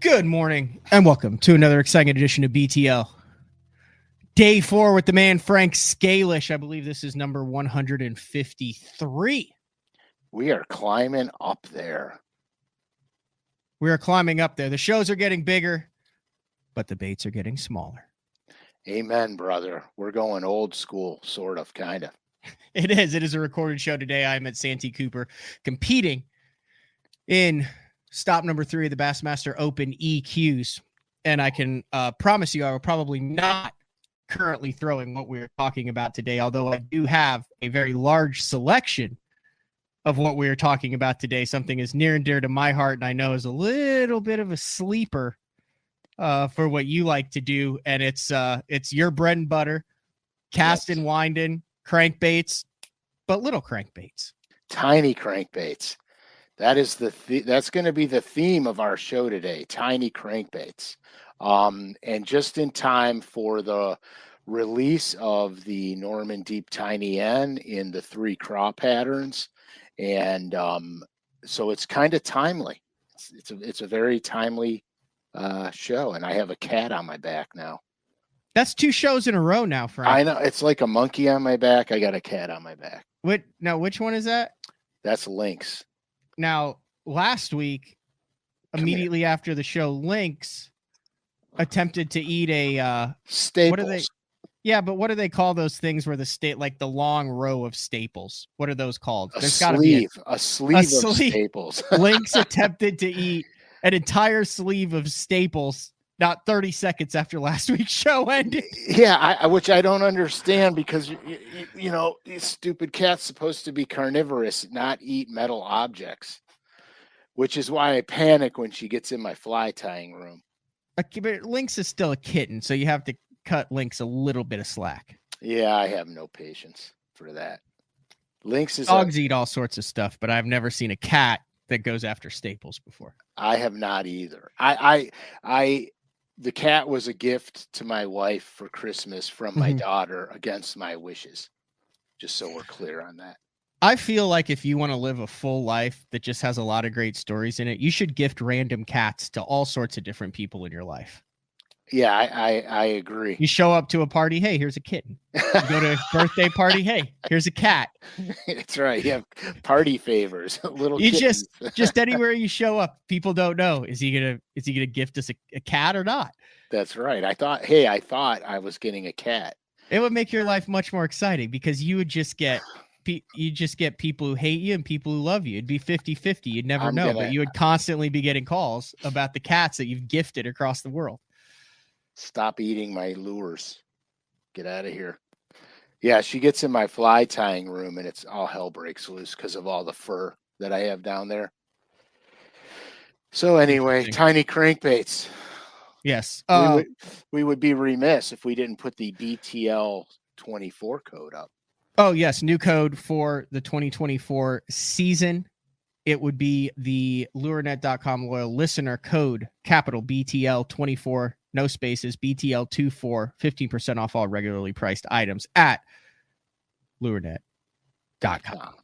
Good morning and welcome to another exciting edition of BTL. Day 4 with the man Frank Scalish. I believe this is number 153. We are climbing up there. We are climbing up there. The shows are getting bigger, but the baits are getting smaller. Amen, brother. We're going old school, sort of, kind of. It is. It is a recorded show today. I'm at Santee Cooper competing in stop number 3 of the Bassmaster Open EQs. And I can promise you I will probably not currently throwing what we're talking about today, although I do have a very large selection of what we're talking about today. Something is near and dear to my heart, and I know is a little bit of a sleeper for what you like to do. And it's your bread and butter, cast and winding crankbaits, but little crankbaits. Tiny crankbaits. That is that's going to be the theme of our show today, tiny crankbaits. And just in time for the release of the Norman Deep Tiny N in the 3 craw patterns. And so it's kind of timely. It's a very timely show. And I have a cat on my back now. That's 2 shows in a row now, Frank. I know. It's like a monkey on my back. I got a cat on my back. Now, which one is that? That's Lynx. Now, last week, immediately after the show, Lynx attempted to eat a Staples. What are they? Yeah, but what do they call those things where like the long row of staples? What are those called? There's got to be a sleeve of staples. Lynx attempted to eat an entire sleeve of staples not 30 seconds after last week's show ended. Yeah, which I don't understand because, you know, these stupid cat's supposed to be carnivorous, not eat metal objects, which is why I panic when she gets in my fly tying room. But Lynx is still a kitten, so you have to cut Lynx a little bit of slack. Yeah, I have no patience for that. Lynx is dogs eat all sorts of stuff, but I've never seen a cat that goes after staples before. I have not either. The cat was a gift to my wife for Christmas from my daughter against my wishes. Just so we're clear on that. I feel like if you want to live a full life that just has a lot of great stories in it, you should gift random cats to all sorts of different people in your life. Yeah, I agree. You show up to a party, hey, here's a kitten. You go to a birthday party, hey, here's a cat. That's right. You have party favors, little. You just anywhere you show up, people don't know. Is he gonna gift us a cat or not? That's right. I thought I was getting a cat. It would make your life much more exciting because you would just get people who hate you and people who love you. It'd be 50-50. You'd never know, but you would constantly be getting calls about the cats that you've gifted across the world. Stop eating my lures. Get out of here. Yeah, she gets in my fly tying room and it's all hell breaks loose because of all the fur that I have down there. So anyway, tiny crankbaits. Yes. We would be remiss if we didn't put the BTL 24 code up. Oh, yes. New code for the 2024 season. It would be the lurenet.com loyal listener code, capital BTL 24, no spaces, BTL 24, 15% off all regularly priced items at lurenet.com.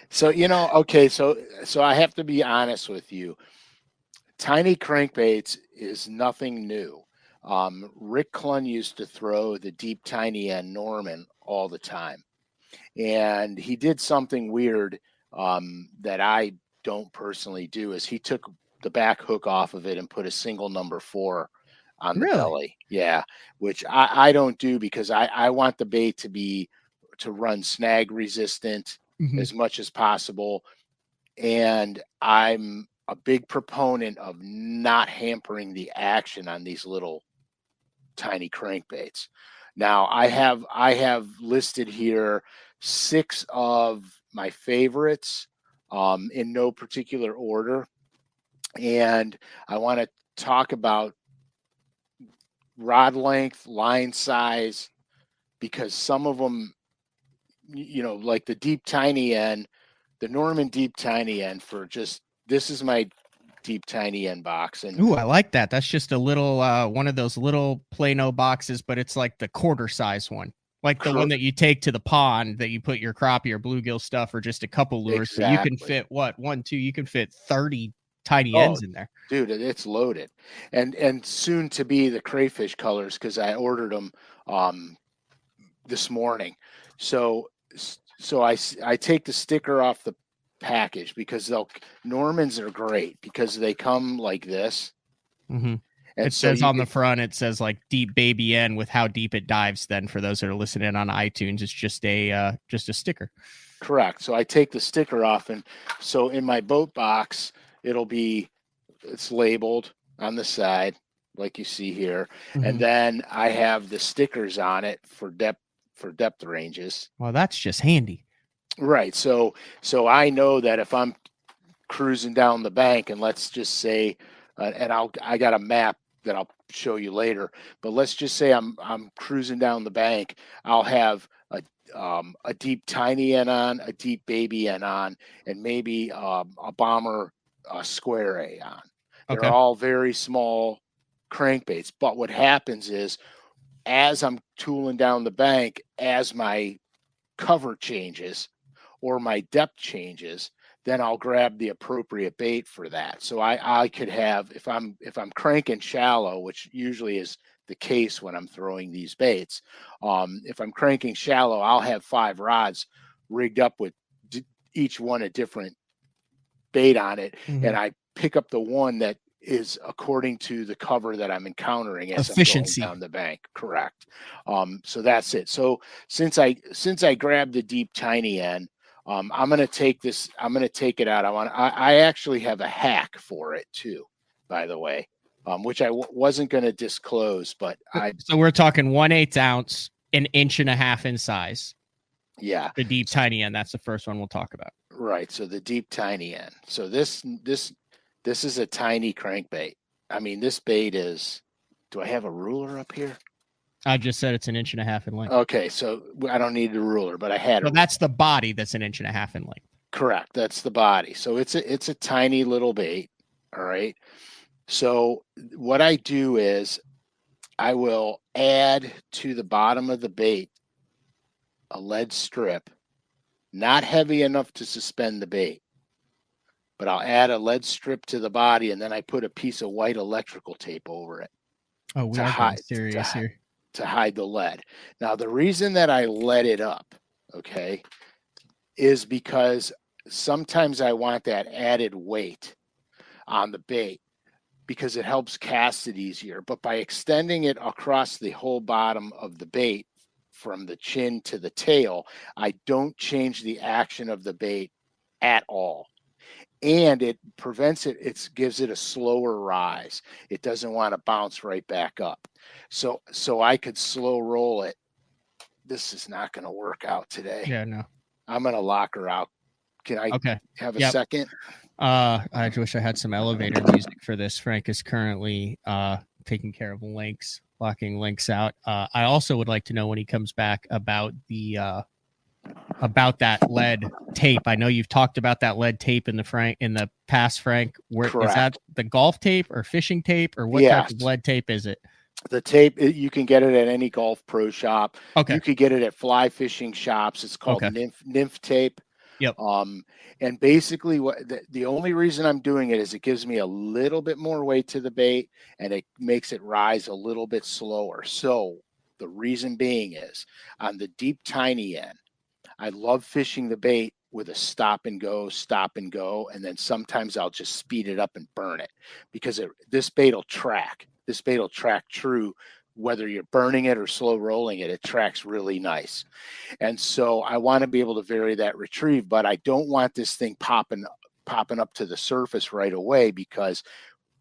So, okay, so I have to be honest with you. Tiny crankbaits is nothing new. Rick Clunn used to throw the deep tiny N Norman all the time. And he did something weird that I don't personally do is he took the back hook off of it and put a single number 4 on the belly. Yeah, which I don't do because I want the bait to run snag resistant as much as possible. And I'm a big proponent of not hampering the action on these little tiny crankbaits. Now I have listed here 6 of my favorites in no particular order. And I want to talk about rod length, line size, because some of them, like the deep tiny N, the Norman deep tiny N this is my deep tiny N box. And ooh, I like that. That's just a little one of those little Plano boxes, but it's like the quarter size one. Like the one that you take to the pond that you put your crappie or bluegill stuff or just a couple lures. Exactly. But you can fit what? 1, 2, you can fit 30 tiny ends in there. Dude, it's loaded. And soon to be the crayfish colors, because I ordered them this morning. So I take the sticker off the package because Normans are great because they come like this. Mm-hmm. And it says on the front, it says like deep baby N with how deep it dives. Then for those that are listening on iTunes, it's just a sticker. Correct. So I take the sticker off, and so in my boat box, it's labeled on the side like you see here, and then I have the stickers on it for depth ranges. Well, that's just handy. Right. So I know that if I'm cruising down the bank, and let's just say, and I got a map that I'll show you later, but let's just say I'm cruising down the bank, I'll have a deep tiny N on, a deep baby N on, and maybe a bomber square A on. They're all very small crankbaits. But what happens is, as I'm tooling down the bank, as my cover changes or my depth changes, then I'll grab the appropriate bait for that. So I could have, if I'm cranking shallow, which usually is the case when I'm throwing these baits, if I'm cranking shallow, I'll have 5 rods rigged up with each one a different bait on it, and I pick up the one that is according to the cover that I'm encountering as I'm going down the bank. Correct. So that's it. So since I grabbed the deep tiny N, I'm going to take this. I'm going to take it out. I actually have a hack for it too, by the way, which I wasn't going to disclose, but So we're talking 1/8 ounce, 1.5 inches in size. Yeah. The deep tiny N. That's the first one we'll talk about. Right. So the deep tiny N. So this is a tiny crankbait. I mean, this bait is. Do I have a ruler up here? I just said it's 1.5 inches in length. Okay, so I don't need a ruler, but I had it. So that's the body that's 1.5 inches in length. Correct. That's the body. So it's a tiny little bait. All right. So what I do is I will add to the bottom of the bait a lead strip, not heavy enough to suspend the bait, but I'll add a lead strip to the body, and then I put a piece of white electrical tape over it. Oh, we are getting serious here. To hide the lead. Now, the reason that I let it up, okay, is because sometimes I want that added weight on the bait because it helps cast it easier. But by extending it across the whole bottom of the bait from the chin to the tail, I don't change the action of the bait at all. And it prevents it, it gives it a slower rise. It doesn't want to bounce right back up. So I could slow roll it. This is not going to work out today. Yeah, no. I'm going to lock her out. Can I have a second? I wish I had some elevator music for this. Frank is currently taking care of links, locking links out. I also would like to know when he comes back about that lead tape. I know you've talked about that lead tape in the past, Frank. Is that the golf tape or fishing tape, or what type of lead tape is it? The tape, you can get it at any golf pro shop. Okay. You could get it at fly fishing shops. It's called nymph tape. Yep. And basically what the only reason I'm doing it is it gives me a little bit more weight to the bait, and it makes it rise a little bit slower. So the reason being is on the deep tiny N, I love fishing the bait with a stop and go, and then sometimes I'll just speed it up and burn it because this bait will track. This bait will track true whether you're burning it or slow rolling it. It tracks really nice. And so I want to be able to vary that retrieve, but I don't want this thing popping up to the surface right away because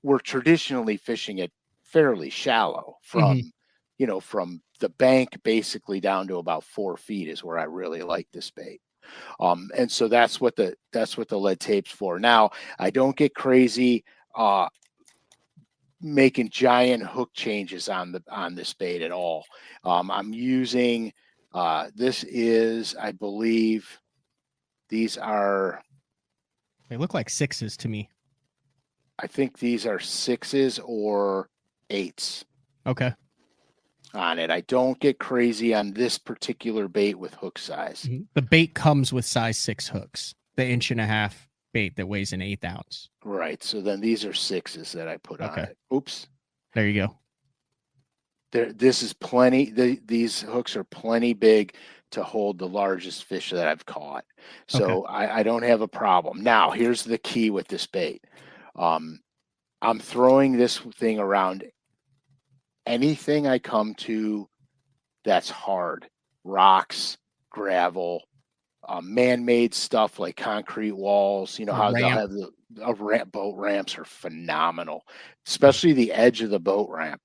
we're traditionally fishing it fairly shallow from from the bank basically down to about 4 feet is where I really like this bait. And so that's what the lead tape's for. Now, I don't get crazy making giant hook changes on this bait at all. I'm using this is, I believe, they look like 6s to me. I think these are 6s or 8s. Okay. on it. I don't get crazy on this particular bait with hook size. The bait comes with size 6 hooks, the 1.5-inch bait that weighs an 1/8 ounce. Right. So then these are 6s that I put on it. Oops. There you go. This is plenty. These hooks are plenty big to hold the largest fish that I've caught. So I don't have a problem. Now, here's the key with this bait. I'm throwing this thing around anything I come to that's hard. Rocks, gravel, man-made stuff like concrete walls. You know how they'll have boat ramps are phenomenal, especially the edge of the boat ramp.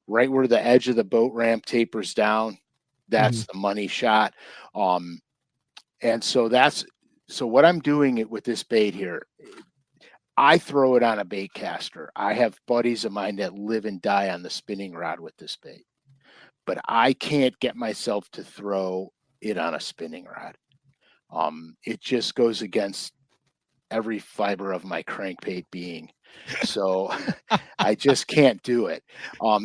Right where the edge of the boat ramp tapers down, that's the money shot. And so what I'm doing with this bait here, I throw it on a bait caster. I have buddies of mine that live and die on the spinning rod with this bait, but I can't get myself to throw it on a spinning rod. It just goes against every fiber of my crankbait being. So I just can't do it.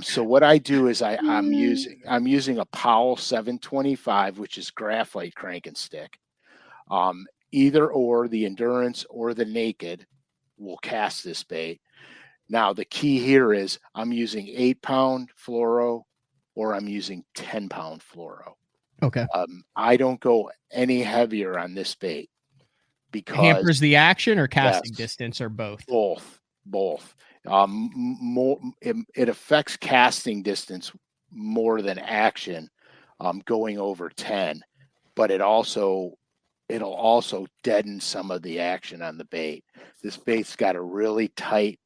So what I do is I'm using a Powell 725, which is graphite crank and stick. Either or the Endurance or the Naked will cast this bait. Now the key here is I'm using 8-pound fluoro or I'm using 10-pound fluoro. Okay. I don't go any heavier on this bait because hampers the action or casting distance or both. Both. It affects casting distance more than action, going over 10, but it'll also deaden some of the action on the bait. This bait's got a really tight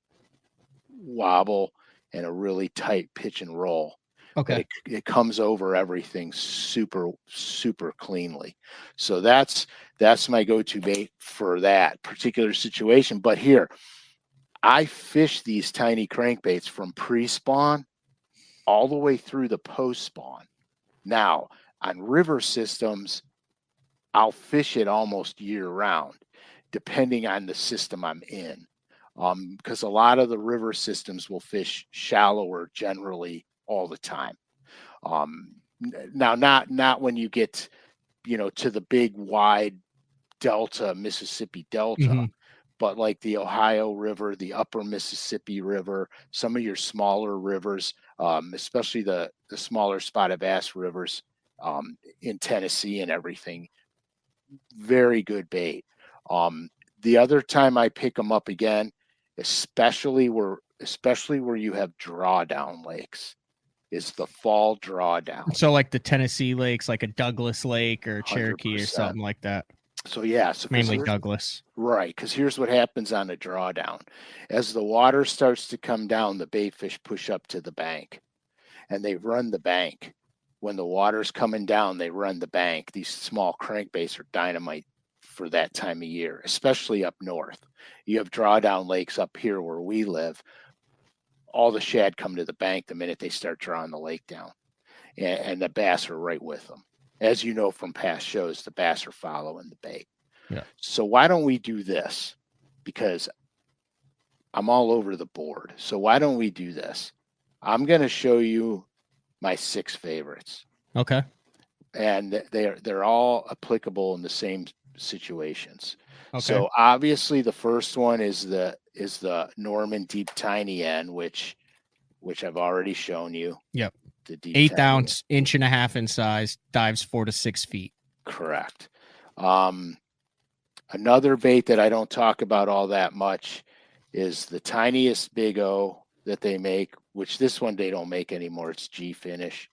wobble and a really tight pitch and roll. Okay. It comes over everything super cleanly. So that's my go-to bait for that particular situation. But here, I fish these tiny crankbaits from pre-spawn all the way through the post-spawn. Now, on river systems, I'll fish it almost year-round, depending on the system I'm in. Because a lot of the river systems will fish shallower generally all the time. Now, not when you get, to the big wide Delta, Mississippi Delta, but like the Ohio River, the upper Mississippi River, some of your smaller rivers, especially the smaller spotted bass rivers in Tennessee and everything, very good bait. The other time I pick them up again, especially where you have drawdown lakes, is the fall drawdown. So like the Tennessee lakes, like a Douglas Lake or Cherokee 100%. Or something like that. So yeah, mainly Douglas. Right, because here's what happens on a drawdown. As the water starts to come down, the bait fish push up to the bank, and they run the bank. When the water's coming down, they run the bank. These small crankbaits are dynamite for that time of year, especially up north. You have drawdown lakes up here where we live. All the shad come to the bank the minute they start drawing the lake down, and the bass are right with them. As you know from past shows, the bass are following the bait. Yeah. So why don't we do this? Because I'm all over the board. So why don't we do this? I'm going to show you my 6 favorites. Okay. And they're all applicable in the same situations. Okay. So obviously the first one is the Norman Deep Tiny End, which I've already shown you. Yep. The deep 1/8 ounce, 1.5 inch in size, dives 4 to 6 feet. Correct. Another bait that I don't talk about all that much is the tiniest Big O that they make, which this one they don't make anymore. It's G Finish.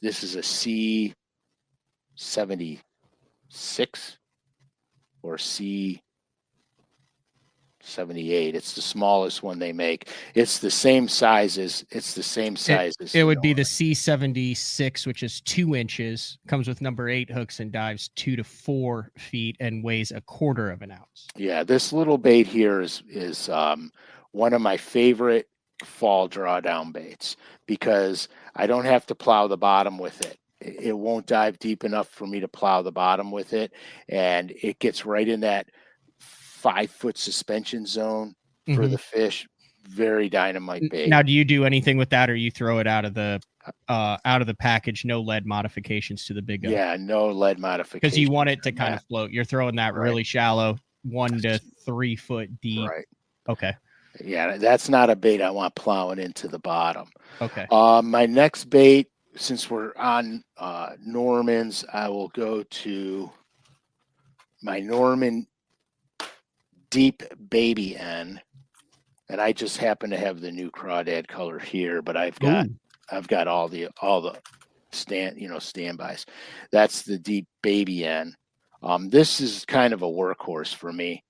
This is a C76 or C78. It's the smallest one they make. It's the same size as it would be the C76, which is 2 inches, comes with number 8 hooks and dives 2 to 4 feet and weighs 1/4 ounce. Yeah, this little bait here is one of my favorite fall drawdown baits because I don't have to plow the bottom with it. It won't dive deep enough for me to plow the bottom with it, and it gets right in that 5-foot suspension zone for the fish. Very dynamite bait. Now, do you do anything with that, or you throw it out of the out of the package, no lead modifications to the Big O. Yeah, no lead modifications. Because you want it to kind of float. You're throwing that really shallow, 1 to 3 foot deep. Right. Okay. Yeah, that's not a bait I want plowing into the bottom. Okay. My next bait, since we're on Normans, I will go to my Norman Deep Baby N, and I just happen to have the new crawdad color here, but I've got all the standbys. That's the Deep Baby N. This is kind of a workhorse for me,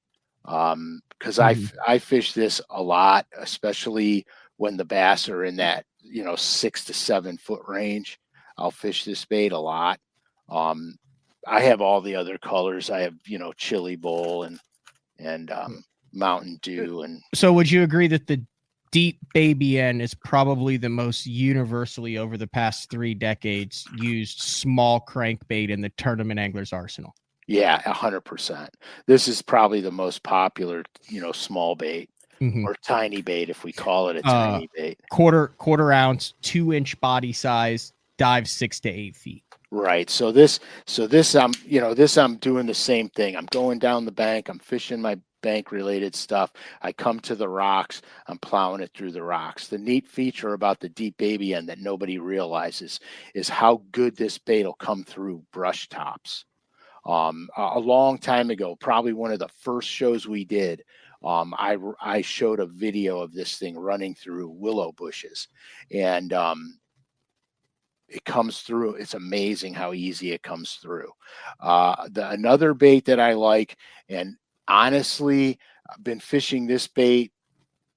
because I fish this a lot, especially when the bass are in that 6 to 7 foot range. I'll fish this bait a lot. I have all the other colors. I have Chili Bowl and Mountain Dew. And so would you agree that the Deep Baby N is probably the most universally over the past 3 decades used small crankbait in the tournament angler's arsenal? Yeah, 100%. This is probably the most popular, small bait or tiny bait, if we call it a tiny bait. Quarter ounce, 2-inch body size, dives 6 to 8 feet. Right. So this I'm doing the same thing. I'm going down the bank. I'm fishing my bank related stuff. I come to the rocks. I'm plowing it through the rocks. The neat feature about the Deep Baby N that nobody realizes is how good this bait will come through brush tops. A long time ago, probably one of the first shows we did, I showed a video of this thing running through willow bushes, and it comes through. It's amazing how easy it comes through. Another bait that I like, and honestly, I've been fishing this bait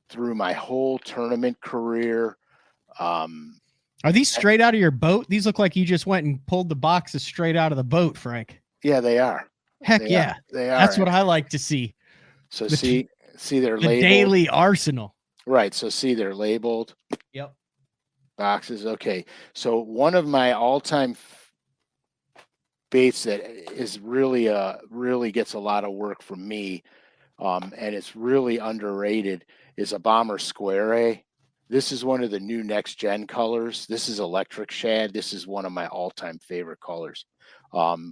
through my whole tournament career. Are these straight out of your boat? These look like you just went and pulled the boxes straight out of the boat, Frank. Yeah, they are. Heck yeah. They are. That's what I like to see. So see they're the labeled. daily arsenal. Right. So see, they're labeled. Yep. Boxes. Okay. So one of my all-time baits that is really gets a lot of work from me, and it's really underrated, is a Bomber Square A. This is one of the new next gen colors. This is electric shad. This is one of my all-time favorite colors,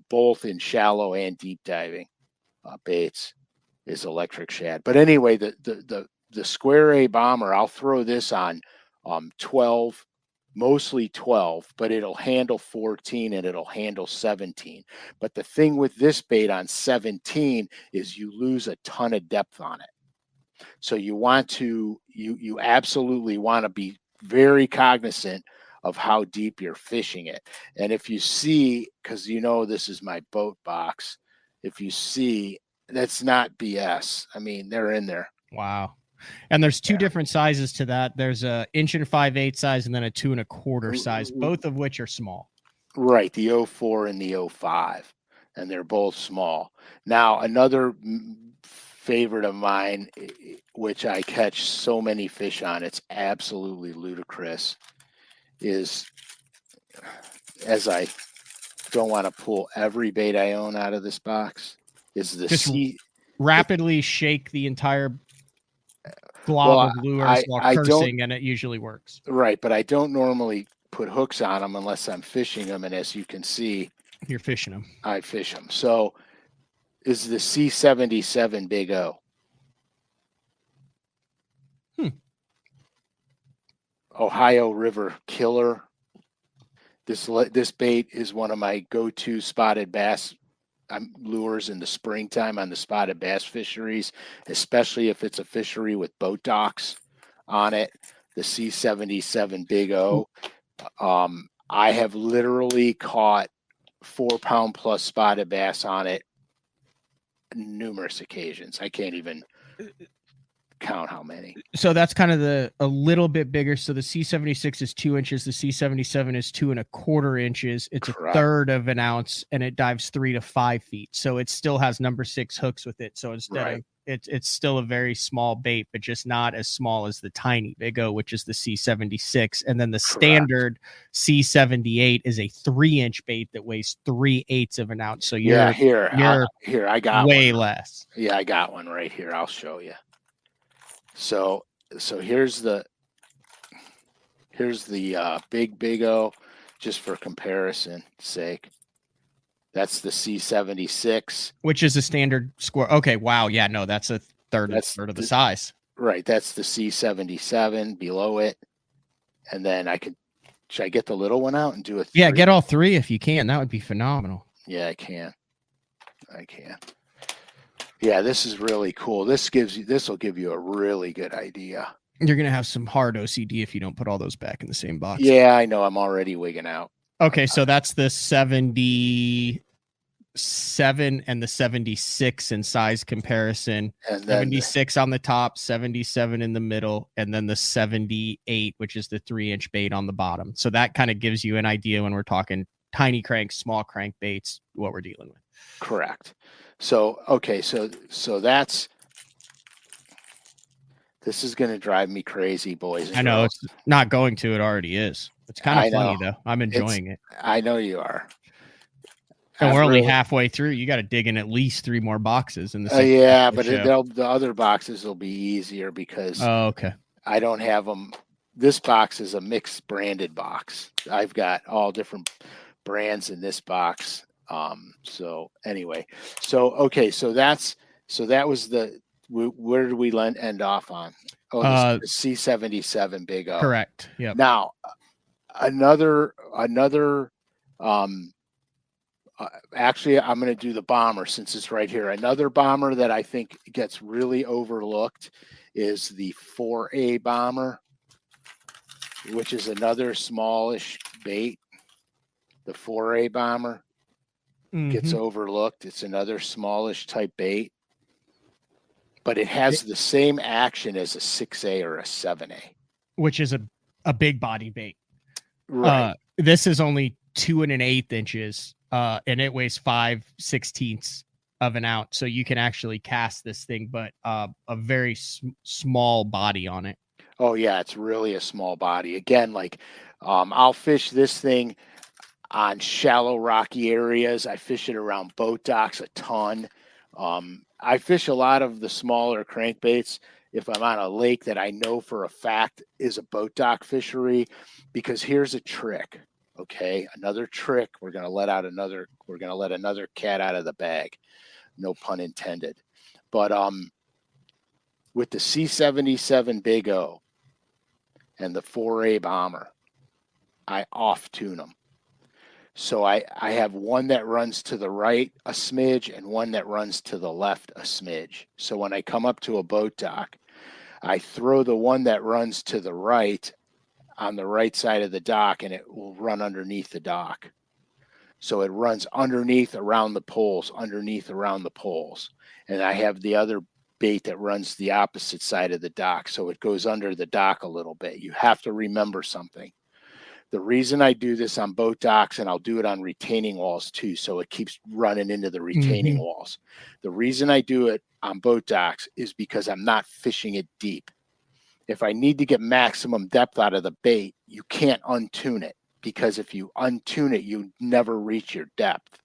both in shallow and deep diving baits, is electric shad. But anyway, the Square A Bomber, I'll throw this on 12, mostly 12, but it'll handle 14 and it'll handle 17. But the thing with this bait on 17 is you lose a ton of depth on it. So you absolutely want to be very cognizant of how deep you're fishing it. And if you see, because this is my boat box, if you see, that's not BS. I mean, they're in there. Wow. And there's 2 different sizes to that. There's a 1 5/8 size and then a 2 1/4 size, both of which are small. Right. The 04 and the 05, and they're both small. Now, another favorite of mine, which I catch so many fish on, it's absolutely ludicrous, is, as I don't want to pull every bait I own out of this box, is the rapidly shake the entire glob of lures while cursing, and it usually works. Right, but I don't normally put hooks on them unless I'm fishing them, and as you can see, you're fishing them. I fish them. So is the C77 Big O. Ohio River Killer. This bait is one of my go-to spotted bass lures in the springtime on the spotted bass fisheries, especially if it's a fishery with boat docks on it. The C77 Big O. I have literally caught 4-pound plus spotted bass on it numerous occasions. I can't even count how many. So that's kind of a little bit bigger. So the C76 is 2 inches. The C77 is 2 1/4 inches. It's Correct. 1/3 of an ounce, and it dives 3 to 5 feet. So it still has number 6 hooks with it. So instead of it's still a very small bait, but just not as small as the tiny Big O, which is the C76. And then the standard C78 is a 3-inch bait that weighs 3/8 of an ounce. So you're here I got way one. less. Yeah, I got one right here. I'll show you. So here's the here's the Big O, just for comparison sake. That's the C76, which is a standard square. Okay, wow, yeah, no, that's a third of the size. Right, that's the C77 below it, and then should I get the little one out and do a 3? Yeah, get all 3 if you can. That would be phenomenal. Yeah, I can. Yeah, this is really cool. This will give you a really good idea. You're gonna have some hard OCD if you don't put all those back in the same box. Yeah, I know. I'm already wigging out. Okay, so that's the 77 and the 76 in size comparison. And 76 on the top, 77 in the middle, and then the 78, which is the 3-inch bait on the bottom. So that kind of gives you an idea when we're talking tiny cranks, small crankbaits, what we're dealing with. Correct. So, okay, so this is going to drive me crazy, boys. I know it's not going to. It already is. It's kind of funny, though. I'm enjoying it. I know you are. And we're only halfway through. You got to dig in at least 3 more boxes in the yeah, but the other boxes will be easier because okay. I don't have them. This box is a mixed branded box. I've got all different brands in this box. So anyway, okay, so that was where did we end off on? Oh, the C77 Big O. Correct. Yeah. Now, another actually, I'm going to do the bomber since it's right here. Another bomber that I think gets really overlooked is the 4A bomber, which is another smallish bait. The 4A bomber gets overlooked. It's another smallish type bait, but it has the same action as a 6A or a 7A, which is a big body bait. Right. This is only 2 1/8 inches, and it weighs 5/16 of an ounce. So you can actually cast this thing, but a very small body on it. Oh yeah, it's really a small body. Again, like I'll fish this thing on shallow, rocky areas. I fish it around boat docks a ton. I fish a lot of the smaller crankbaits if I'm on a lake that I know for a fact is a boat dock fishery, because here's a trick. Okay, another trick. We're gonna let another cat out of the bag. No pun intended. But with the C77 Big O and the 4A bomber, I off tune them. So I have one that runs to the right a smidge and one that runs to the left a smidge. So when I come up to a boat dock, I throw the one that runs to the right on the right side of the dock, and it will run underneath the dock. So it runs underneath around the poles, And I have the other bait that runs the opposite side of the dock. So it goes under the dock a little bit. You have to remember something. The reason I do this on boat docks, and I'll do it on retaining walls too, so it keeps running into the retaining walls. The reason I do it on boat docks is because I'm not fishing it deep. If I need to get maximum depth out of the bait, you can't untune it, because if you untune it, you never reach your depth.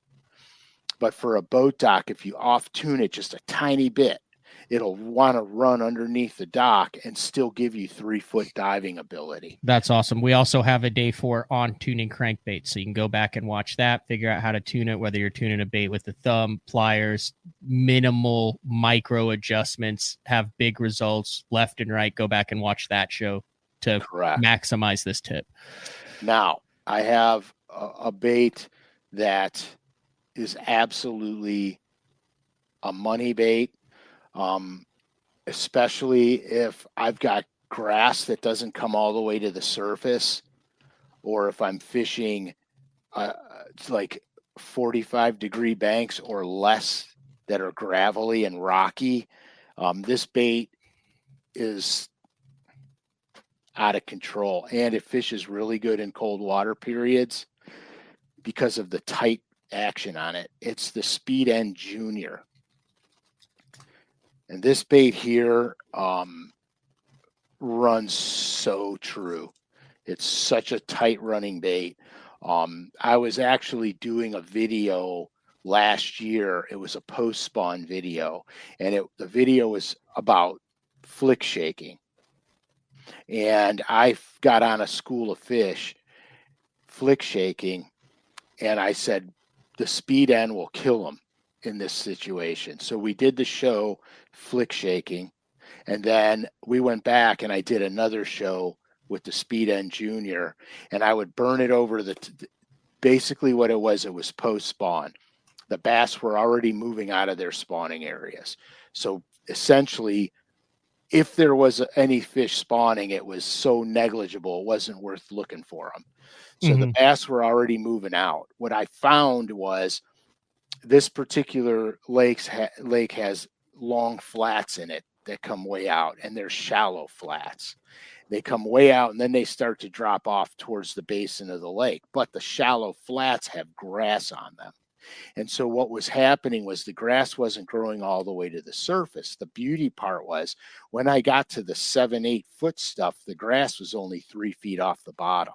But for a boat dock, if you off tune it just a tiny bit, it'll want to run underneath the dock and still give you 3-foot diving ability. That's awesome. We also have a day 4 on tuning crankbaits, so you can go back and watch that, figure out how to tune it, whether you're tuning a bait with the thumb, pliers, minimal micro adjustments, have big results left and right. Go back and watch that show to maximize this tip. Now, I have a bait that is absolutely a money bait. Especially if I've got grass that doesn't come all the way to the surface, or if I'm fishing like 45-degree banks or less that are gravelly and rocky. This bait is out of control, and it fishes really good in cold water periods because of the tight action on it. It's the Speed End Junior. And this bait here runs so true. It's such a tight running bait. I was actually doing a video last year. It was a post-spawn video, and the video was about flick shaking. And I got on a school of fish, flick shaking, and I said, the speed end will kill them in this situation. So we did the show, flick shaking, and then we went back and I did another show with the speed end junior, and I would burn it over basically what it was post spawn. The bass were already moving out of their spawning areas. So essentially, if there was any fish spawning, it was so negligible, it wasn't worth looking for them. So the bass were already moving out. What I found was this particular lake has long flats in it that come way out, and they're shallow flats. They come way out and then they start to drop off towards the basin of the lake, but the shallow flats have grass on them. And so what was happening was the grass wasn't growing all the way to the surface. The beauty part was when I got to the 7-8 foot stuff, the grass was only 3 feet off the bottom.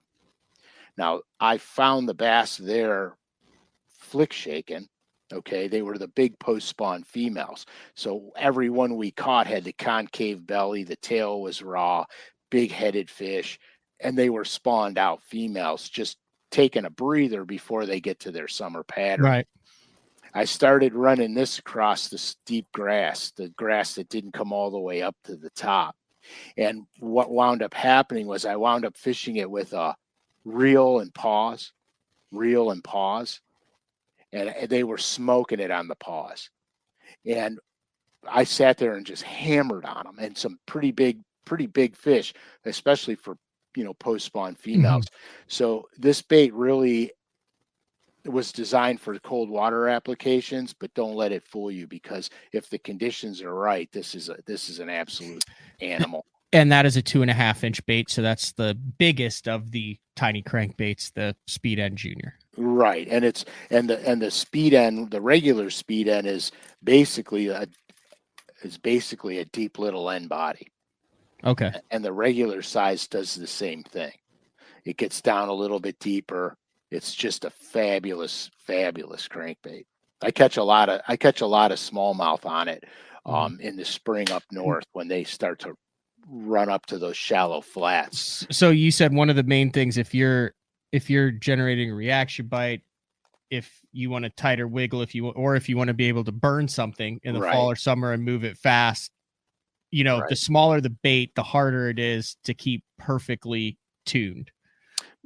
Now I found the bass there flick shaking. Okay, they were the big post spawn females. So every one we caught had the concave belly, the tail was raw, big headed fish, and they were spawned out females, just taking a breather before they get to their summer pattern. Right. I started running this across the steep grass, the grass that didn't come all the way up to the top. And what wound up happening was I wound up fishing it with a reel and pause, and they were smoking it on the pause. And I sat there and just hammered on them, and some pretty big fish, especially for, post spawn females. So this bait really was designed for cold water applications, but don't let it fool you, because if the conditions are right, this is an absolute animal. And that is a 2.5 inch bait. So that's the biggest of the tiny crankbaits, the speed end junior. Right. And the speed end, the regular speed end is basically a deep little end body. Okay. And the regular size does the same thing. It gets down a little bit deeper. It's just a fabulous crankbait. I catch a lot of smallmouth on it in the spring up north when they start to run up to those shallow flats. So you said one of the main things, if you're generating a reaction bite, if you want a tighter wiggle, if you want to be able to burn something in the fall or summer and move it fast, the smaller the bait, the harder it is to keep perfectly tuned.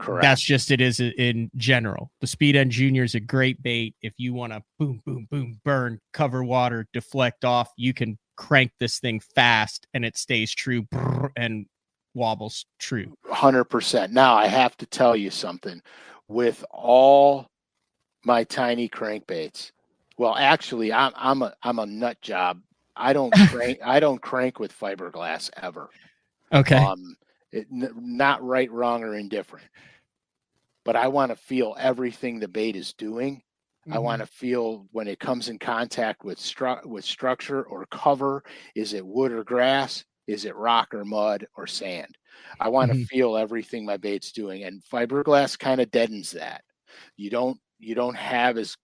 Correct. That's just it is in general. The speed end junior is a great bait. If you want to boom, boom, boom, burn, cover water, deflect off, you can crank this thing fast and it stays true and wobbles true. 100%. Now I have to tell you something. With all my tiny crankbaits, well, actually, I'm a nut job. I don't crank with fiberglass ever. Okay. Not right, wrong, or indifferent. But I want to feel everything the bait is doing. I want to feel when it comes in contact with structure or cover. Is it wood or grass? Is it rock or mud or sand? I want to feel everything my bait's doing, and fiberglass kind of deadens that. You don't have as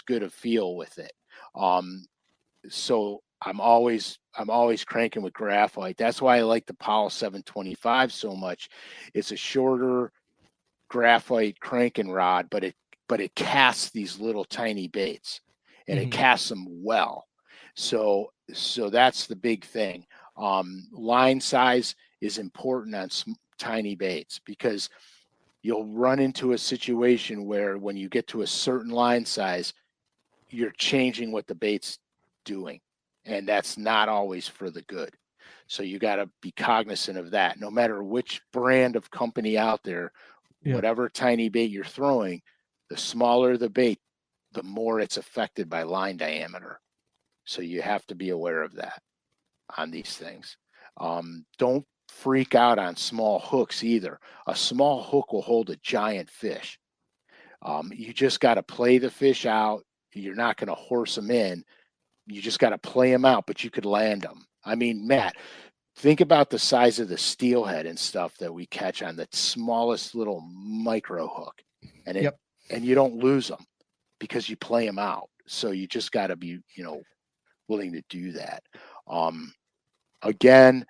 good a feel with it. So I'm always cranking with graphite. That's why I like the Powell 725 so much. It's a shorter graphite cranking rod, but it casts these little tiny baits, and it casts them well. So that's the big thing. Line size is important on tiny baits, because you'll run into a situation where when you get to a certain line size, you're changing what the bait's doing, and that's not always for the good. So you got to be cognizant of that. No matter which brand of company out there, whatever tiny bait you're throwing, the smaller the bait, the more it's affected by line diameter. So you have to be aware of that on these things. Don't freak out on small hooks either. A small hook will hold a giant fish. You just got to play the fish out. You're not going to horse them in. You just got to play them out, but you could land them. I mean, Matt, think about the size of the steelhead and stuff that we catch on the smallest little micro hook, and and you don't lose them because you play them out. So you just got to be, willing to do that. Again,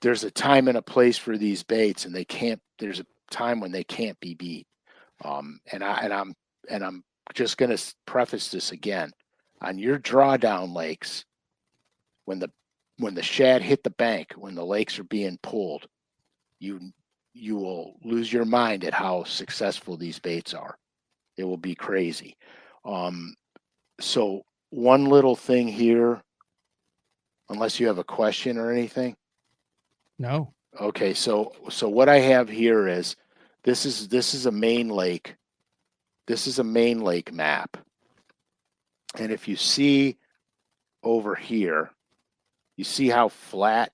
there's a time and a place for these baits, and there's a time when they can't be beat. And I'm just going to preface this again. On your drawdown lakes, when the shad hit the bank, when the lakes are being pulled, you will lose your mind at how successful these baits are. It will be crazy. So one little thing here, unless you have a question or anything. No. Okay, so what I have here is this is a main lake. This is a main lake map. And if you see over here, you see how flat.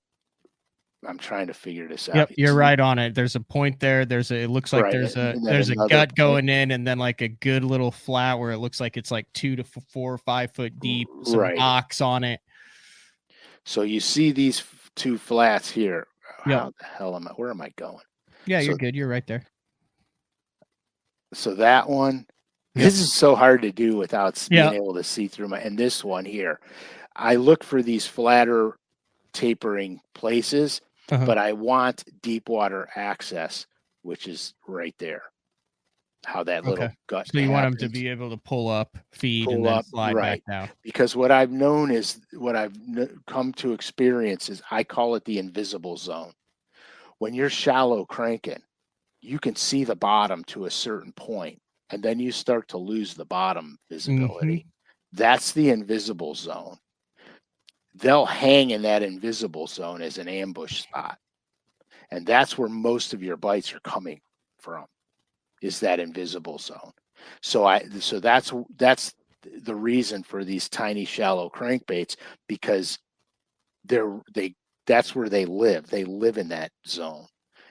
I'm trying to figure this out. Yep, you're right on it. There's a point there. It looks like there's a gut going in, and then like a good little flat where it looks like it's like 2 to 4 or 5 foot deep, some rocks on it. So you see these two flats here. Yep. How the hell where am I going? Yeah, you're good. You're right there. So that one, this is so hard to do without being able to see through and this one here. I look for these flatter tapering places, but I want deep water access, which is right there. How that little gut. So you want them to be able to pull up, feed, and then slide back down. Because what I've come to experience is I call it the invisible zone. When you're shallow cranking, you can see the bottom to a certain point, and then you start to lose the bottom visibility. That's the invisible zone. They'll hang in that invisible zone as an ambush spot. And that's where most of your bites are coming from, is that invisible zone. So that's the reason for these tiny shallow crankbaits, because that's where they live. They live in that zone.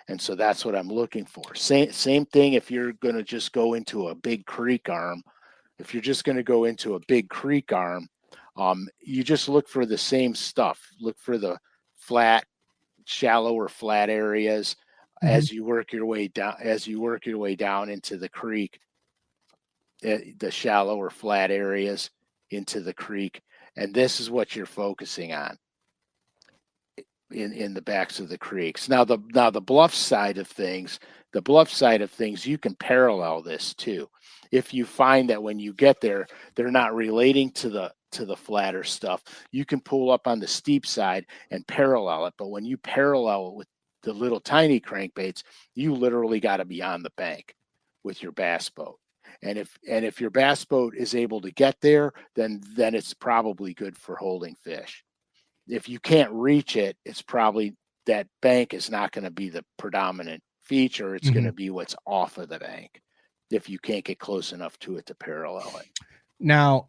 And so that's what I'm looking for. Same thing if you're going to just go into a big creek arm. If you're just going to go into a big creek arm, you just look for the same stuff. Look for the flat, shallow or flat areas as you work your way down. As you work your way down into the creek, the shallow or flat areas into the creek, and this is what you're focusing on in the backs of the creeks. Now the bluff side of things, you can parallel this too. If you find that when you get there, they're not relating to the flatter stuff, you can pull up on the steep side and parallel it. But when you parallel it with the little tiny crankbaits, you literally got to be on the bank with your bass boat. And if your bass boat is able to get there, then it's probably good for holding fish. If you can't reach it, it's probably that bank is not going to be the predominant feature. It's going to be what's off of the bank if you can't get close enough to it to parallel it. Now,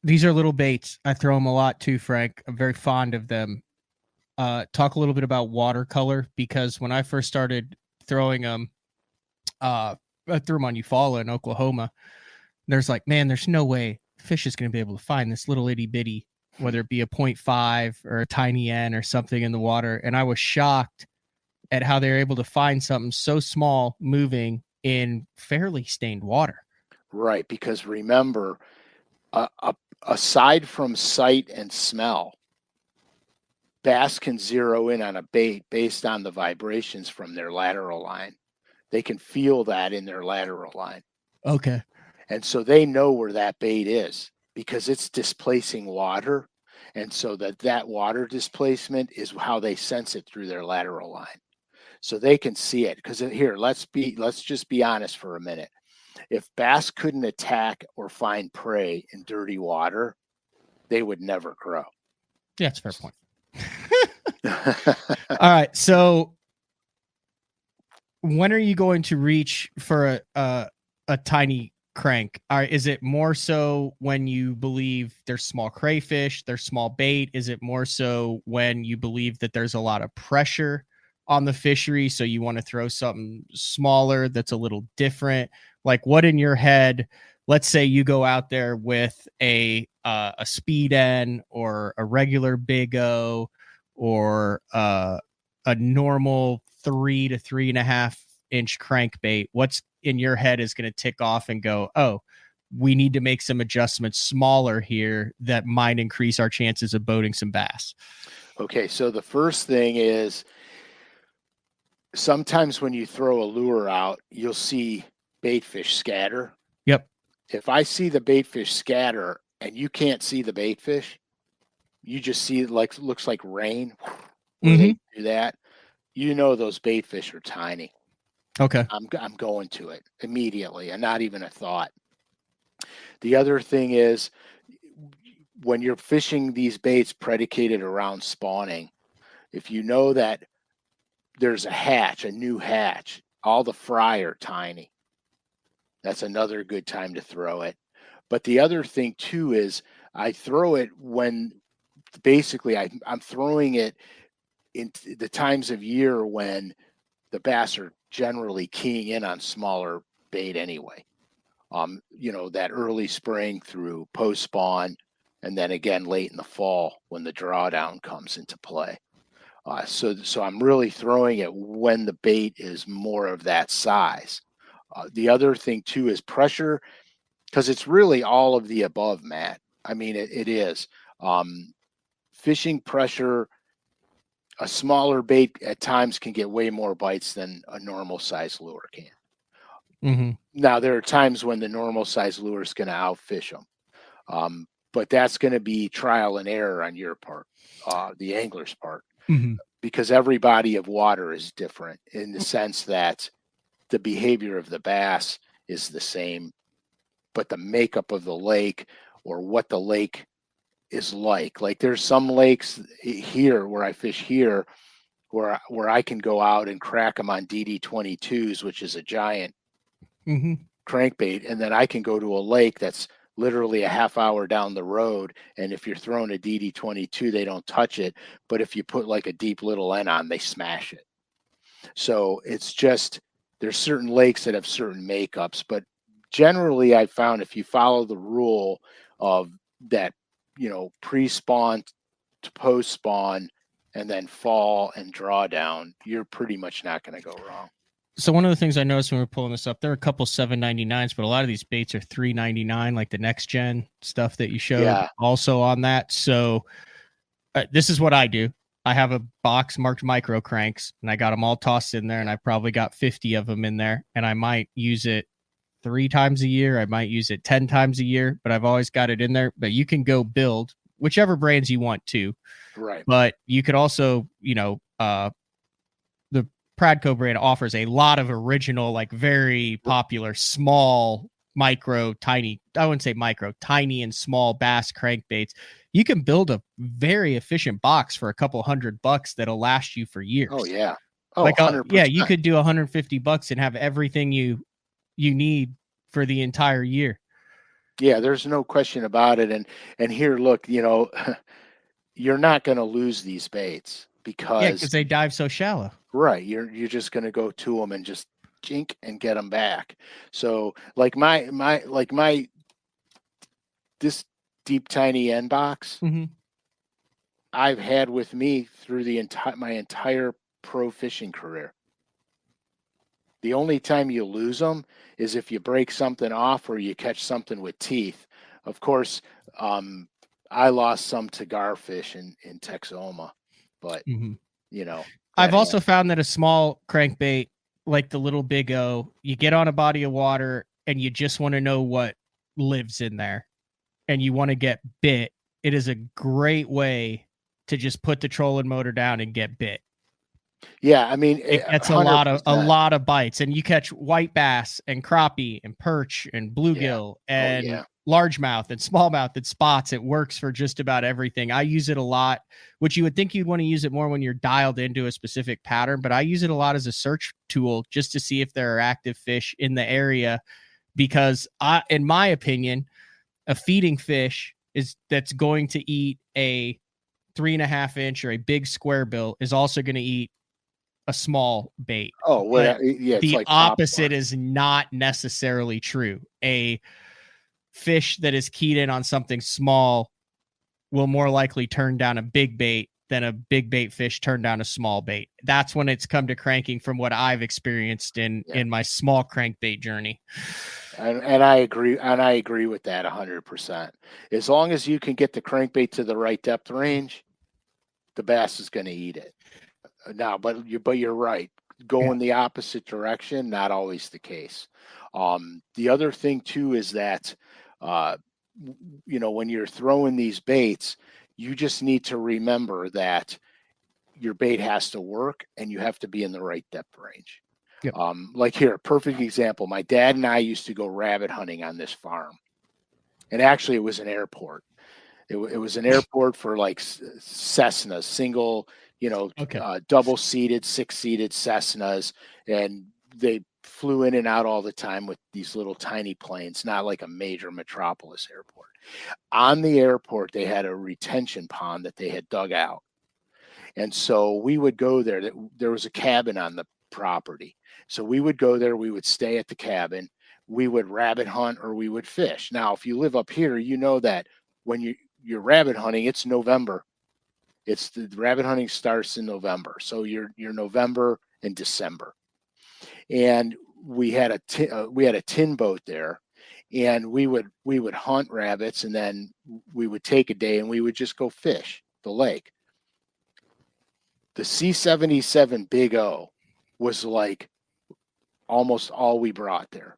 these are little baits. I throw them a lot too, Frank. I'm very fond of them. Talk a little bit about watercolor, because when I first started throwing them, I threw them on Eufaula in Oklahoma. There's like, man, there's no way fish is going to be able to find this little itty bitty, whether it be a 0.5 or a tiny N or something in the water. And I was shocked at how they were able to find something so small moving in fairly stained water. Right, because remember, aside from sight and smell, bass can zero in on a bait based on the vibrations from their lateral line. They can feel that in their lateral line. Okay. And so they know where that bait is because it's displacing water. And so that water displacement is how they sense it through their lateral line. So they can see it. Because here, let's just be honest for a minute. If bass couldn't attack or find prey in dirty water, they would never grow. Yeah, that's a fair point. All right. So when are you going to reach for a tiny crank? Is it more so when you believe there's small crayfish, there's small bait? Is it more so when you believe that there's a lot of pressure on the fishery, so you want to throw something smaller that's a little different? Like, what in your head? Let's say you go out there with a speed N or a regular Big O or a normal 3 to 3.5 inch crankbait. What's in your head is going to tick off and go, oh, we need to make some adjustments smaller here that might increase our chances of boating some bass? Okay, so the first thing is sometimes when you throw a lure out, you'll see bait fish scatter. Yep. If I see the bait fish scatter and you can't see the bait fish, you just see it like looks like rain where they do that. You know those bait fish are tiny. Okay. I'm going to it immediately and not even a thought. The other thing is when you're fishing these baits predicated around spawning, if you know that there's a hatch, a new hatch, all the fry are tiny. That's another good time to throw it. But the other thing too is I throw it when basically I'm throwing it in the times of year when the bass are generally keying in on smaller bait anyway. That early spring through post spawn, and then again late in the fall when the drawdown comes into play. So I'm really throwing it when the bait is more of that size. The other thing too is pressure, because it's really all of the above, Matt. I mean, it is. Fishing pressure, a smaller bait at times can get way more bites than a normal size lure can. Now, there are times when the normal size lure is going to outfish them. But that's going to be trial and error on your part, the angler's part, because every body of water is different in the sense that the behavior of the bass is the same, but the makeup of the lake or what the lake is like there's some lakes here where I fish here where I can go out and crack them on DD22s, which is a giant crankbait, and then I can go to a lake that's literally a half hour down the road, and if you're throwing a DD22, they don't touch it, but if you put like a deep little N on, they smash it. So it's just there's certain lakes that have certain makeups, but generally I found if you follow the rule of that, pre-spawn to post-spawn and then fall and drawdown, you're pretty much not going to go wrong. So one of the things I noticed when we were pulling this up, there are a couple $7.99s, but a lot of these baits are $3.99, like the next gen stuff that you showed also on that. So this is what I do. I have a box marked micro cranks, and I got them all tossed in there, and I probably got 50 of them in there, and I might use it 3 times a year. I might use it 10 times a year, but I've always got it in there. But you can go build whichever brands you want to. Right. But you could also, the Pradco brand offers a lot of original, like very popular, small, micro, tiny, I wouldn't say micro, tiny and small bass crankbaits. You can build a very efficient box for a couple $100 that'll last you for years. Oh, yeah. Oh, like 100%. Yeah, you could do $150 and have everything you need for the entire year. Yeah, there's no question about it. And here, look, you're not going to lose these baits because they dive so shallow. Right. You're just going to go to them and just jink and get them back. So like this deep tiny end box I've had with me through my entire pro fishing career. The only time you lose them is if you break something off or you catch something with teeth. Of course, I lost some to garfish in Texoma, but I've also found that a small crankbait like the little Big O, you get on a body of water and you just want to know what lives in there and you want to get bit. It is a great way to just put the trolling motor down and get bit. Yeah, I mean, it gets 100%. a lot of bites, and you catch white bass and crappie and perch and bluegill and largemouth and smallmouth and spots. It works for just about everything. I use it a lot, which you would think you'd want to use it more when you're dialed into a specific pattern, but I use it a lot as a search tool just to see if there are active fish in the area, because in my opinion, a feeding fish that's going to eat a 3.5 inch or a big square bill is also going to eat a small bait. Oh, well, yeah. The like opposite is not necessarily true. A fish that is keyed in on something small will more likely turn down a big bait than a big bait fish turn down a small bait. That's when it's come to cranking from what I've experienced in my small crankbait journey. And I agree. And I agree with that 100%. As long as you can get the crankbait to the right depth range, the bass is going to eat it. Now, but you're right. going the opposite direction, not always the case. The other thing too is that, when you're throwing these baits, you just need to remember that your bait has to work and you have to be in the right depth range. Yep. Like here, perfect example. My dad and I used to go rabbit hunting on this farm. And actually it was an airport. It was an airport for like Cessnas, single, double-seated, six-seated Cessnas. And they flew in and out all the time with these little tiny planes, not like a major metropolis airport. On the airport, they had a retention pond that they had dug out. And so we would go there. There was a cabin on the property. So we would go there. We would stay at the cabin. We would rabbit hunt or we would fish. Now, if you live up here, you know that when you're rabbit hunting, it's November. It's the rabbit hunting starts in November. So you're November and December. And we had a tin boat there, and we would hunt rabbits, and then we would take a day and we would just go fish the lake. The C77 Big O was like almost all we brought there,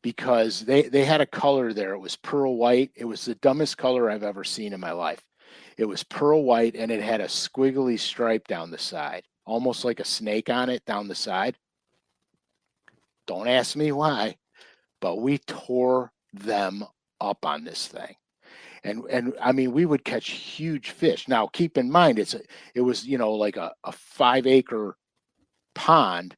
because they had a color there. It was pearl white. It was the dumbest color I've ever seen in my life. It was pearl white, and it had a squiggly stripe down the side, almost like a snake on it down the side. Don't ask me why, but we tore them up on this thing. And I mean, we would catch huge fish. Now, keep in mind, it was like a 5-acre pond,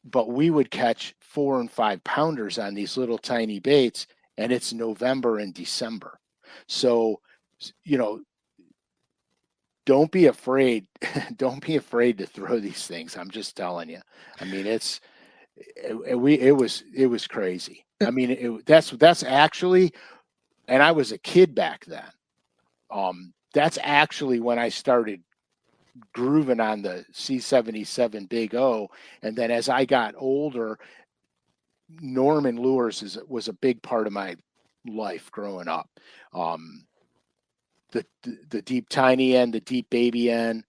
but we would catch 4 and 5 pounders on these little tiny baits, and it's November and December. So, don't be afraid. Don't be afraid to throw these things. I'm just telling you. I mean, it was crazy. I mean, that's actually, and I was a kid back then. That's actually when I started grooving on the C77 Big O. And then as I got older, Norman lures was a big part of my life growing up. The deep tiny end, the deep baby end,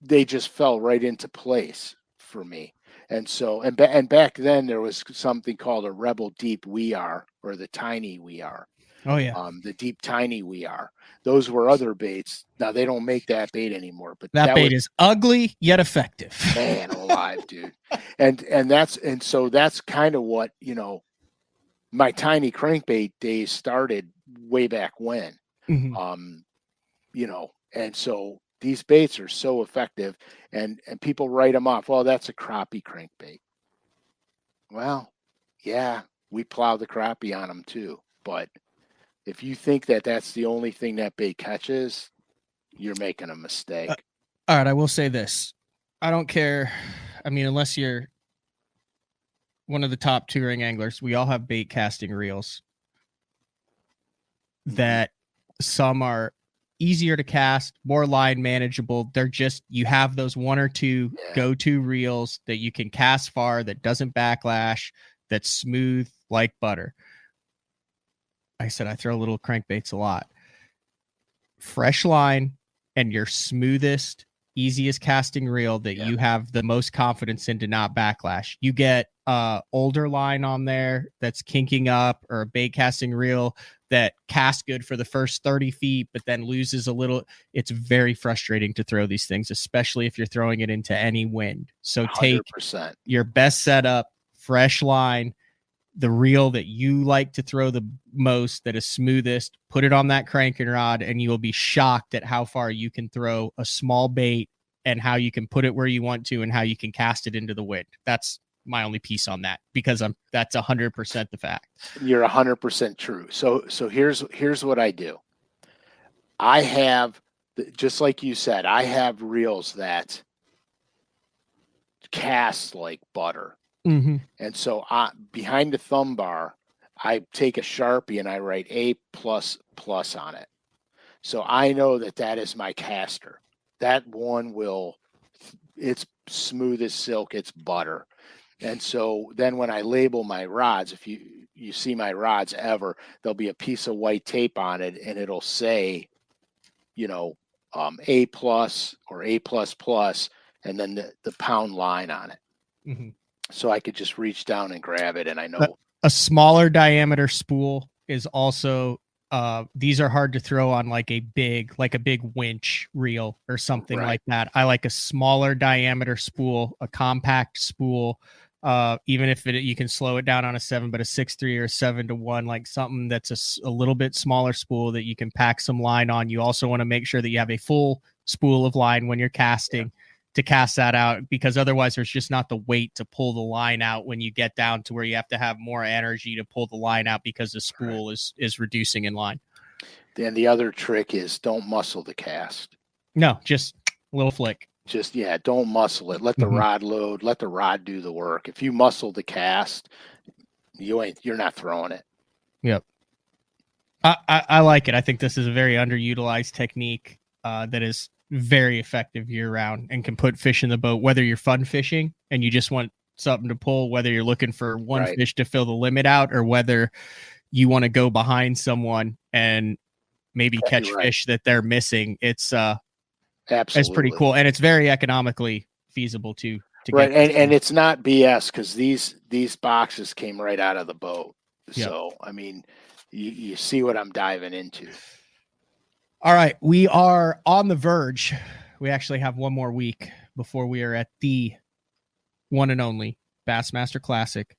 they just fell right into place for me. And so, and back then there was something called a Rebel Deep We Are, or the Tiny We Are. Oh yeah. The deep tiny We Are. Those were other baits. Now they don't make that bait anymore, but that bait is ugly yet effective. Man alive, dude. And so that's kind of what, my tiny crankbait days started way back when. Mm-hmm. And so these baits are so effective, and people write them off. Well, that's a crappie crankbait. Well, yeah, we plow the crappie on them too. But if you think that that's the only thing that bait catches, you're making a mistake. All right, I will say this. I don't care. I mean, unless you're one of the top touring anglers, we all have bait casting reels that some are easier to cast, more line manageable. They're just, you have those 1 or 2 go-to reels that you can cast far, that doesn't backlash, that's smooth like butter. I said I throw little crankbaits a lot. Fresh line and your smoothest, easiest casting reel that you have the most confidence in to not backlash. You get older line on there that's kinking up, or a bait casting reel that casts good for the first 30 feet, but then loses a little. It's very frustrating to throw these things, especially if you're throwing it into any wind. So 100%. Take your best setup, fresh line, the reel that you like to throw the most, that is smoothest, put it on that cranking rod, and you'll be shocked at how far you can throw a small bait, and how you can put it where you want to, and how you can cast it into the wind. That's my only piece on that, because that's 100% the fact. You're 100% true. So here's what I do. I have, just like you said, I have reels that cast like butter. Mm-hmm. And so behind the thumb bar, I take a Sharpie and I write A++ on it. So I know that is my caster. That one it's smooth as silk, it's butter. And so then when I label my rods, if you see my rods ever, there'll be a piece of white tape on it, and it'll say, A+ or A++, and then the pound line on it. Mm-hmm. So I could just reach down and grab it, and I know a smaller diameter spool is also these are hard to throw on like a big winch reel or something like that. I like a smaller diameter spool, a compact spool. Even if you can slow it down on a 7, but a 6.3 or a 7-1, like something that's a little bit smaller spool that you can pack some line on. You also want to make sure that you have a full spool of line when you're casting to cast that out, because otherwise there's just not the weight to pull the line out when you get down to where you have to have more energy to pull the line out because the spool is reducing in line. Then the other trick is don't muscle the cast. No, just a little flick. Just, don't muscle it. Let the rod load. Let the rod do the work. If you muscle the cast, you're not throwing it. Yep. I like it. I think this is a very underutilized technique that is very effective year round and can put fish in the boat, whether you're fun fishing and you just want something to pull, whether you're looking for one fish to fill the limit out, or whether you want to go behind someone and maybe catch fish that they're missing. It's absolutely, it's pretty cool, and it's very economically feasible to get. And it's not BS, because these boxes came right out of the boat. Yep. So I mean, you see what I'm diving into. All right, we are on the verge. We actually have one more week before we are at the one and only Bassmaster Classic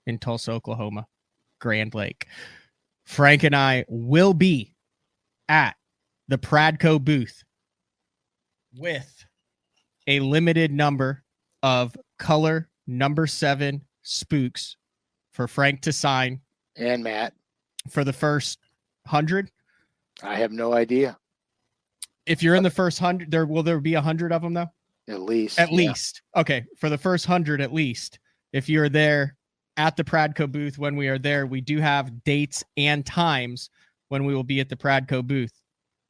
in Tulsa, Oklahoma, Grand Lake. Frank and I will be at the Pradco booth with a limited number of color number 7 spooks for Frank to sign. And Matt. For the first 100. I have no idea. If you're in the first 100, will there be 100 of them though? At least. Okay. For the first 100, at least. If you're there at the Pradco booth when we are there, we do have dates and times when we will be at the Pradco booth.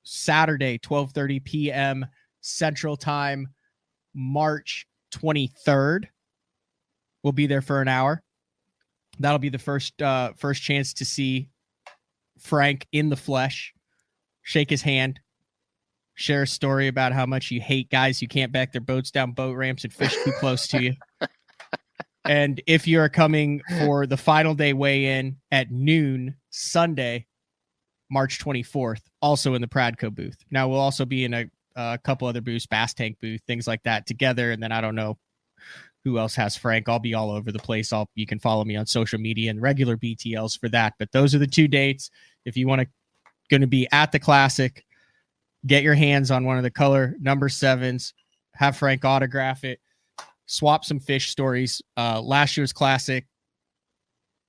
Saturday, 12:30 p.m. Central Time, March 23rd. We'll be there for an hour. That'll be the first chance to see Frank in the flesh, shake his hand, share a story about how much you hate guys who can't back their boats down boat ramps and fish too close to you. And if you're coming for the final day weigh-in at noon Sunday, March 24th, also in the Pradco booth. Now we'll also be in a couple other booths, Bass Tank booth, things like that together. And then I don't know who else has Frank. I'll be all over the place. You can follow me on social media and regular BTLs for that. But those are the 2 dates. If you want going to be at the Classic, get your hands on one of the color number 7s, have Frank autograph it, swap some fish stories. Last year's Classic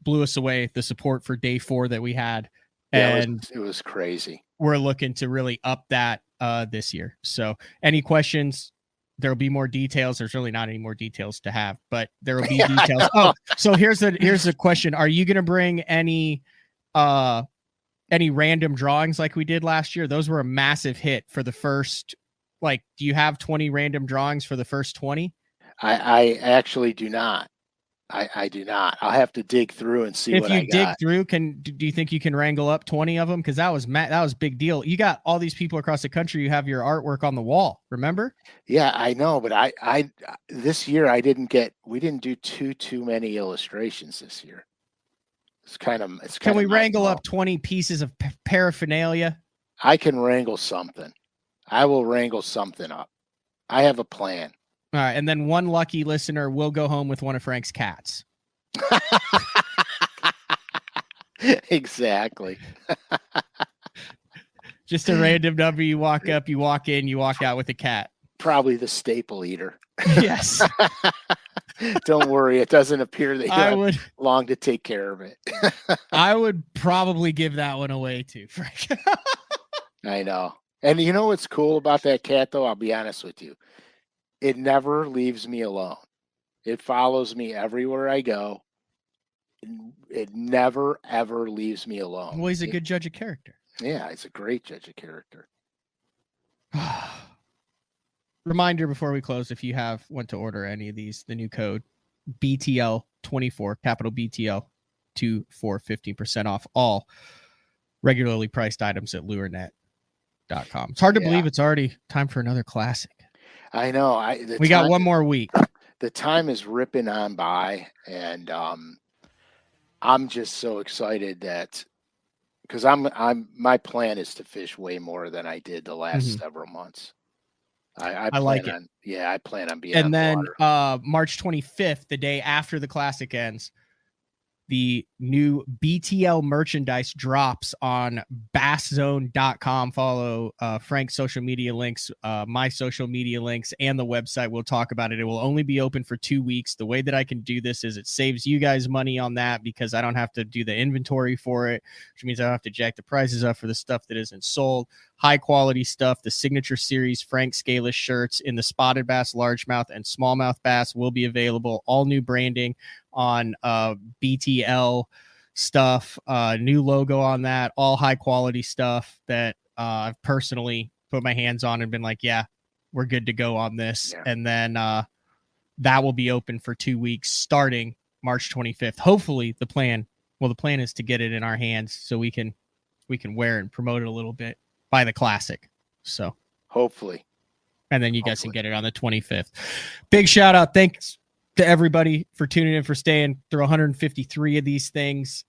blew us away, the support for day 4 that we had. And it was crazy. We're looking to really up that this year. So any questions, there will be more details. There's really not any more details to have, but there will be details. So here's the question. Are you going to bring any random drawings like we did last year? Those were a massive hit for the first, do you have 20 random drawings for the first 20? I actually do not. I do not. I'll have to dig through and see what I got. If you dig through, do you think you can wrangle up 20 of them? Because that was a big deal. You got all these people across the country. You have your artwork on the wall. Remember? Yeah, I know. But I this year we didn't do too many illustrations this year. Can we wrangle up 20 pieces of paraphernalia? I can wrangle something. I will wrangle something up. I have a plan. All right, and then one lucky listener will go home with one of Frank's cats. Exactly. Just a random number. You walk up, you walk in, you walk out with a cat. Probably the staple eater. Yes. Don't worry. It doesn't appear that you have long to take care of it. I would probably give that one away too, Frank. I know. And you know what's cool about that cat, though? I'll be honest with you. It never leaves me alone. It follows me everywhere I go. It never, ever leaves me alone. Well, he's a good judge of character. Yeah, he's a great judge of character. Reminder before we close, if you want to order any of these, the new code BTL24, capital BTL, 2 for 15% off all regularly priced items at lurenet.com. It's hard to believe it's already time for another Classic. I know. We got one more week. The time is ripping on by, and I'm just so excited that because my plan is to fish way more than I did the last several months. I plan like it. on, yeah, I plan on being And on then the water. March 25th, the day after the classic ends, the new BTL merchandise drops on basszone.com. Follow Frank's social media links, my social media links, and the website. We'll talk about it. It will only be open for 2 weeks. The way that I can do this is it saves you guys money on that because I don't have to do the inventory for it, which means I don't have to jack the prices up for the stuff that isn't sold. High quality stuff. The signature series Frank Scalish shirts in the spotted bass, largemouth, and smallmouth bass will be available. All new branding on BTL stuff, new logo on that, all high quality stuff that I've personally put my hands on and been like, yeah, we're good to go on this. Yeah. And then that will be open for 2 weeks starting March 25th. Hopefully the plan is to get it in our hands so we can wear it and promote it a little bit by the classic. So hopefully. And then you guys can get it on the 25th. Big shout out. Thanks to everybody for tuning in, for staying through 153 of these things.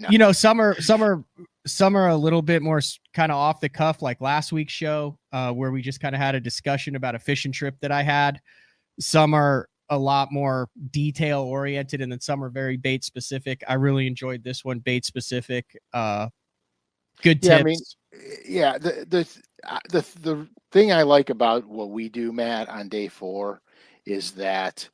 You know, some are a little bit more kind of off the cuff, like last week's show, where we just kind of had a discussion about a fishing trip that I had. Some are a lot more detail oriented, and then some are very bait specific. I really enjoyed this one, bait specific. Good tips. Yeah, I mean, yeah. The thing I like about what we do, Matt, on day 4 is that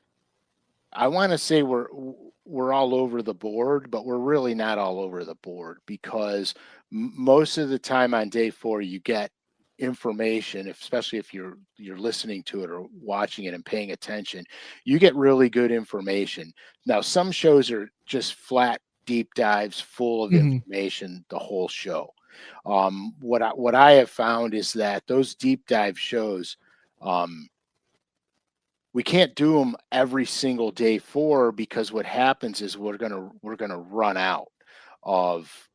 I want to say we're all over the board, but we're really not all over the board because most of the time on day 4 you get information, especially if you're listening to it or watching it and paying attention, you get really good information. Now, some shows are just flat deep dives full of information the whole show. What I have found is that those deep dive shows, we can't do them every single day 4 because what happens is we're gonna run out of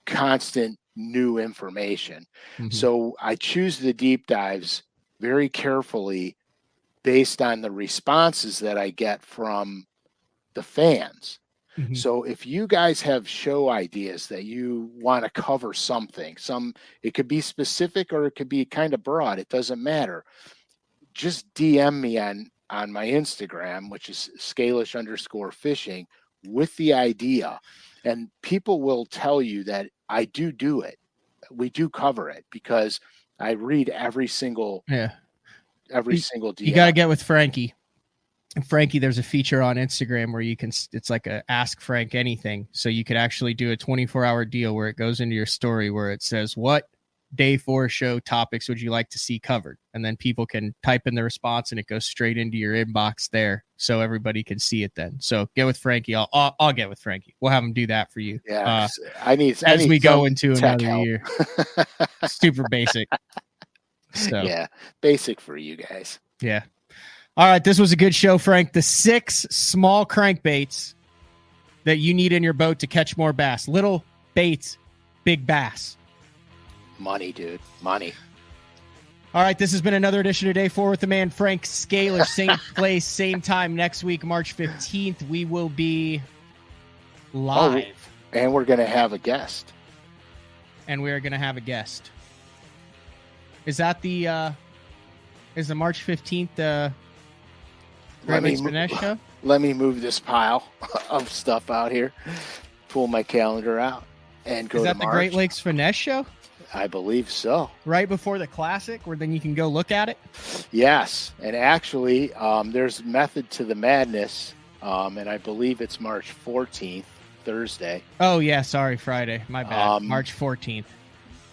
constant new information. So I choose the deep dives very carefully based on the responses that I get from the fans. So if you guys have show ideas that you want to cover something, it could be specific or it could be kind of broad, it doesn't matter. Just DM me on my Instagram, which is scalish_fishing, with the idea, and people will tell you that I do it. We do cover it because I read every single DM. You got to get with Frankie. And Frankie, there's a feature on Instagram where it's like a ask Frank anything. So you could actually do a 24-hour deal where it goes into your story where it says, what day 4 show topics would you like to see covered? And then people can type in the response and it goes straight into your inbox there. So everybody can see it then. So get with Frankie. I'll get with Frankie. We'll have him do that for you. Yeah. I need as we go into another help. year. Super basic. So yeah, basic for you guys. Yeah. All right, this was a good show, Frank. The 6 small crankbaits that you need in your boat to catch more bass. Little baits, big bass. Money, dude. Money. All right, this has been another edition of Day 4 with the man Frank Scalish. Same place, same time next week, March 15th. We will be live. Oh, and we're going to have a guest. And we are going to have a guest. Is that the March 15th Great Lakes Finesse show? Let me move this pile of stuff out here, pull my calendar out, and go to March. Is that the Great Lakes Finesse show? I believe so. Right before the classic, where then you can go look at it? Yes. And actually, there's method to the madness, and I believe it's March 14th, Thursday. Oh, yeah. Sorry, Friday. My bad. March 14th.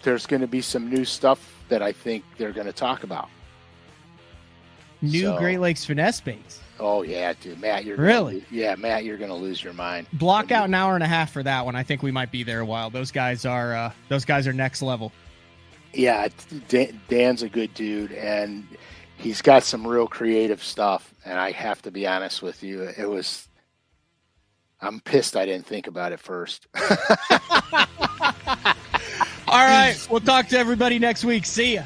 There's going to be some new stuff that I think they're going to talk about. New Great Lakes Finesse baits. Oh, yeah, dude. Matt, really? Matt, you're going to lose your mind. Block out an hour and a half for that one. I think we might be there a while. Those guys are next level. Yeah, Dan's a good dude, and he's got some real creative stuff. And I have to be honest with you, I'm pissed I didn't think about it first. All right, we'll talk to everybody next week. See ya.